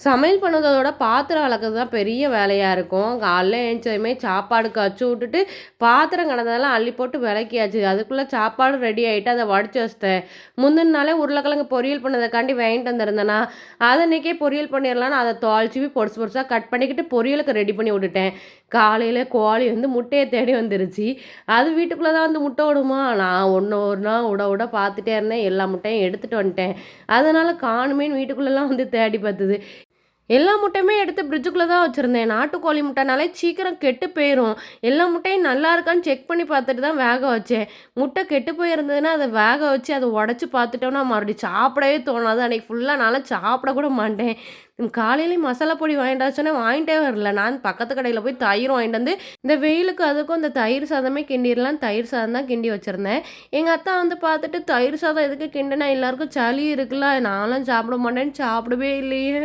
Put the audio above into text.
சமையல் பண்ணதோட பாத்திரம் விளக்குறது தான் பெரிய வேலையா இருக்கும். காலைல எழுந்திச்சதுமே சாப்பாடு கச்சு விட்டுட்டு, பாத்திரம் கிடந்ததெல்லாம் அள்ளி போட்டு விளக்கியாச்சு. அதுக்குள்ள சாப்பாடு ரெடி ஆயிட்டு அத வடிச்சு வச்சுட்டேன். முந்தின நாளே உருளைக்கிழங்கு பொரியல் பண்ணதுக்காண்டி வாங்கிட்டு வந்திருந்தேனா, அத அன்னைக்கே பொரியல் பண்ணிரலான்னு அத தாளிச்சு பொடுசு பொடுசா கட் பண்ணிக்கிட்டு பொரியலுக்கு ரெடி பண்ணி விட்டுட்டேன். காலையில கோழி வந்து முட்டைய தேடி வந்துருச்சு. அது வீட்டுக்குள்ள தான் வந்து முட்டை விடுமா, நான் ஒண்ணு ஒரு நாள் விட விட பார்த்துட்டே இருந்தேன். எல்லா முட்டையும் எடுத்துட்டு வந்துட்டேன். அதனால காணுமேன்னு வீட்டுக்குள்ளலாம் வந்து தேடி பார்த்தது. எல்லா முட்டையுமே எடுத்து ஃப்ரிட்ஜுக்குள்ள தான் வச்சிருந்தேன். நாட்டுக்கோழி முட்டைனாலே சீக்கிரம் கெட்டு போயிரும். எல்லா முட்டையும் நல்லா இருக்கான்னு செக் பண்ணி பார்த்துட்டு தான் வேக வச்சேன். முட்டை கெட்டு போயிருந்ததுன்னா, அத வேக வச்சு அத உடைச்சு பார்த்துட்டோம்னா, மறுபடியும் சாப்பிடவே தோணாது. அன்னைக்கு ஃபுல்லா நான்லாம் சாப்பிட கூட மாட்டேன். காலையிலயே மசாலா பொடி வாங்கிட்டு வர சொன்னேன், வாங்கிட்டே வரல. நான் பக்கத்து கடையில போய் தயிர் வாங்கிட்டு வந்து, இந்த வெயிலுக்கு அதுக்கும் இந்த தயிர் சாதமே கிண்டிறலான்னு தயிர் சாதம் தான் கிண்டி வச்சிருந்தேன். எங்க அத்தா வந்து பார்த்துட்டு, "தயிர் சாதம் எதுக்கு கிண்டுன? எல்லாருக்கும் சளி இருக்குல்ல, நான்லாம் சாப்பிட மாட்டேன்னு" சாப்பிடவே இல்லையே.